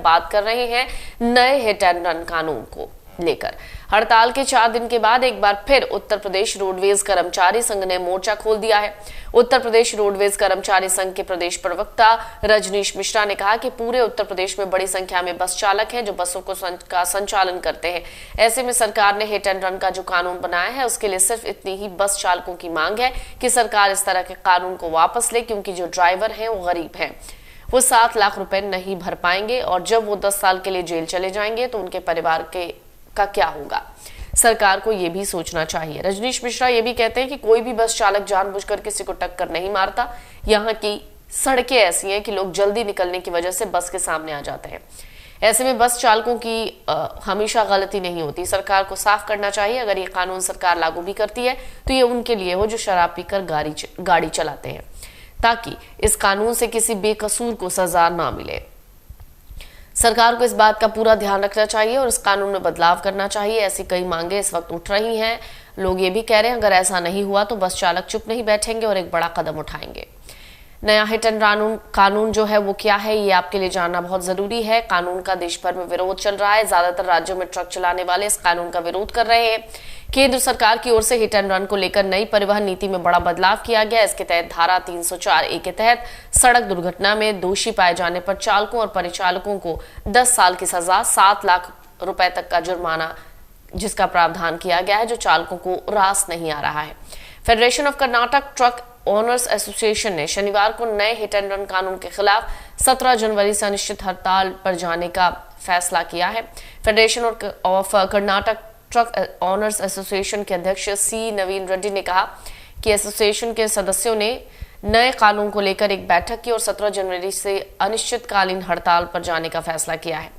बात कर रहे हैं नए हिट एंड रन कानून को लेकर। हड़ताल के 4 दिन के बाद एक बार फिर उत्तर प्रदेश रोडवेज कर्मचारी संघ ने मोर्चा खोल दिया है। उत्तर प्रदेश रोडवेज कर्मचारी संघ के प्रदेश प्रवक्ता रजनीश मिश्रा ने कहा कि पूरे उत्तर प्रदेश में बड़ी संख्या में बस चालक हैं जो बसों का संचालन करते हैं। ऐसे में सरकार ने हिट एंड रन का जो कानून बनाया है उसके लिए सिर्फ इतनी ही बस चालकों की मांग है कि सरकार इस तरह के कानून को वापस ले, क्योंकि जो ड्राइवर हैं वो गरीब हैं, वो 7 लाख रुपए नहीं भर पाएंगे और जब वो 10 साल के लिए जेल चले जाएंगे तो उनके परिवार का क्या होगा। सरकार को यह भी सोचना चाहिए। रजनीश मिश्रा ये भी कहते हैं कि कोई भी बस चालक जानबूझकर किसी को टक्कर नहीं मारता। यहाँ की सड़कें ऐसी हैं कि लोग जल्दी निकलने की वजह से बस के सामने आ जाते हैं। ऐसे में बस चालकों की हमेशा गलती नहीं होती। सरकार को साफ करना चाहिए, अगर ये कानून सरकार लागू भी करती है तो ये उनके लिए हो जो शराब पीकर गाड़ी चलाते हैं, ताकि इस कानून से किसी बेकसूर को सजा ना मिले। सरकार को इस बात का पूरा ध्यान रखना चाहिए और इस कानून में बदलाव करना चाहिए। ऐसी कई मांगे इस वक्त उठ रही हैं। लोग ये भी कह रहे हैं अगर ऐसा नहीं हुआ तो बस चालक चुप नहीं बैठेंगे और एक बड़ा कदम उठाएंगे। नया हिट एंड रन कानून जो है वो क्या है, ये आपके लिए जानना बहुत जरूरी है। कानून का देश भर में विरोध चल रहा है। ज्यादातर राज्यों में ट्रक चलाने वाले इस कानून का विरोध कर रहे हैं। केंद्र सरकार की ओर से हिट एंड रन को लेकर नई परिवहन नीति में बड़ा बदलाव किया गया। इसके तहत धारा 304A के तहत सड़क दुर्घटना में दोषी पाए जाने पर चालकों और परिचालकों को 10 साल की सजा, 7 लाख रुपए तक का जुर्माना जिसका प्रावधान किया गया है, जो चालकों को रास नहीं आ रहा है। Federation of Karnataka truck owners association ने शनिवार को नए हिट एंड रन कानून के खिलाफ 17 जनवरी से अनिश्चित हड़ताल पर जाने का फैसला किया है। Federation of Karnataka truck owners association के अध्यक्ष सी नवीन रेड्डी ने कहा कि एसोसिएशन के सदस्यों ने नए कानून को लेकर एक बैठक की और 17 जनवरी से अनिश्चितकालीन हड़ताल पर जाने का फैसला किया है।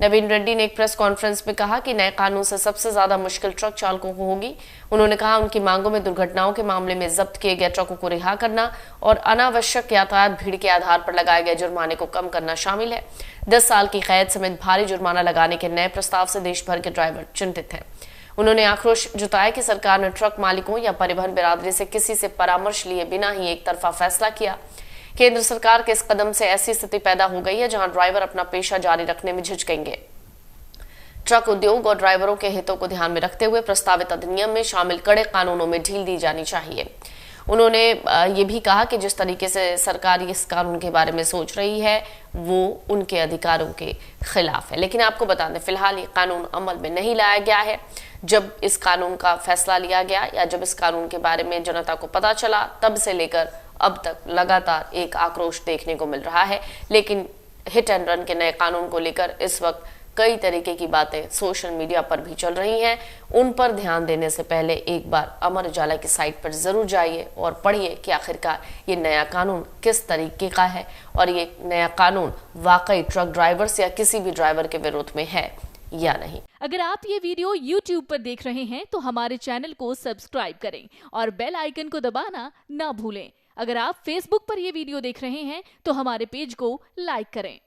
नवीन रेड्डी ने एक प्रेस कॉन्फ्रेंस में कहा कि नए कानून से सबसे ज्यादा मुश्किल ट्रक चालकों को होगी। उन्होंने कहा उनकी मांगों में दुर्घटनाओं के मामले में जब्त किए गए ट्रकों को रिहा करना और अनावश्यक यातायात भीड़ के आधार पर लगाए गए जुर्माने को कम करना शामिल है। 10 साल की कैद समेत भारी जुर्माना लगाने के नए प्रस्ताव से देश भर के ड्राइवर चिंतित हैं। उन्होंने आक्रोश जताया कि सरकार ने ट्रक मालिकों या परिवहन बिरादरी से किसी से परामर्श लिए बिना ही एक तरफा फैसला किया। केंद्र सरकार के इस कदम से ऐसी स्थिति पैदा हो गई है जहां ड्राइवर अपना पेशा जारी रखने में झिझकेंगे। ट्रक उद्योग और ड्राइवरों के हितों को ध्यान में रखते हुए प्रस्तावित अधिनियम में शामिल कड़े कानूनों में ढील दी जानी चाहिए। उन्होंने ये भी कहा कि जिस तरीके से सरकार इस कानून के बारे में सोच रही है वो उनके अधिकारों के खिलाफ है। लेकिन आपको बता दें, फिलहाल ये कानून अमल में नहीं लाया गया है। जब इस कानून का फैसला लिया गया या जब इस कानून के बारे में जनता को पता चला, तब से लेकर अब तक लगातार एक आक्रोश देखने को मिल रहा है। लेकिन हिट एंड रन के नए कानून को लेकर इस वक्त कई तरीके की बातें सोशल मीडिया पर भी चल रही हैं। उन पर ध्यान देने से पहले एक बार अमर उजाला की साइट पर जरूर जाइए और पढ़िए कि आखिरकार ये नया कानून किस तरीके का है और ये नया कानून वाकई ट्रक ड्राइवर्स या किसी भी ड्राइवर के विरोध में है या नहीं। अगर आप ये वीडियो YouTube पर देख रहे हैं तो हमारे चैनल को सब्सक्राइब करें और बेल आइकन को दबाना ना भूलें। अगर आप Facebook पर ये वीडियो देख रहे हैं तो हमारे पेज को लाइक करें।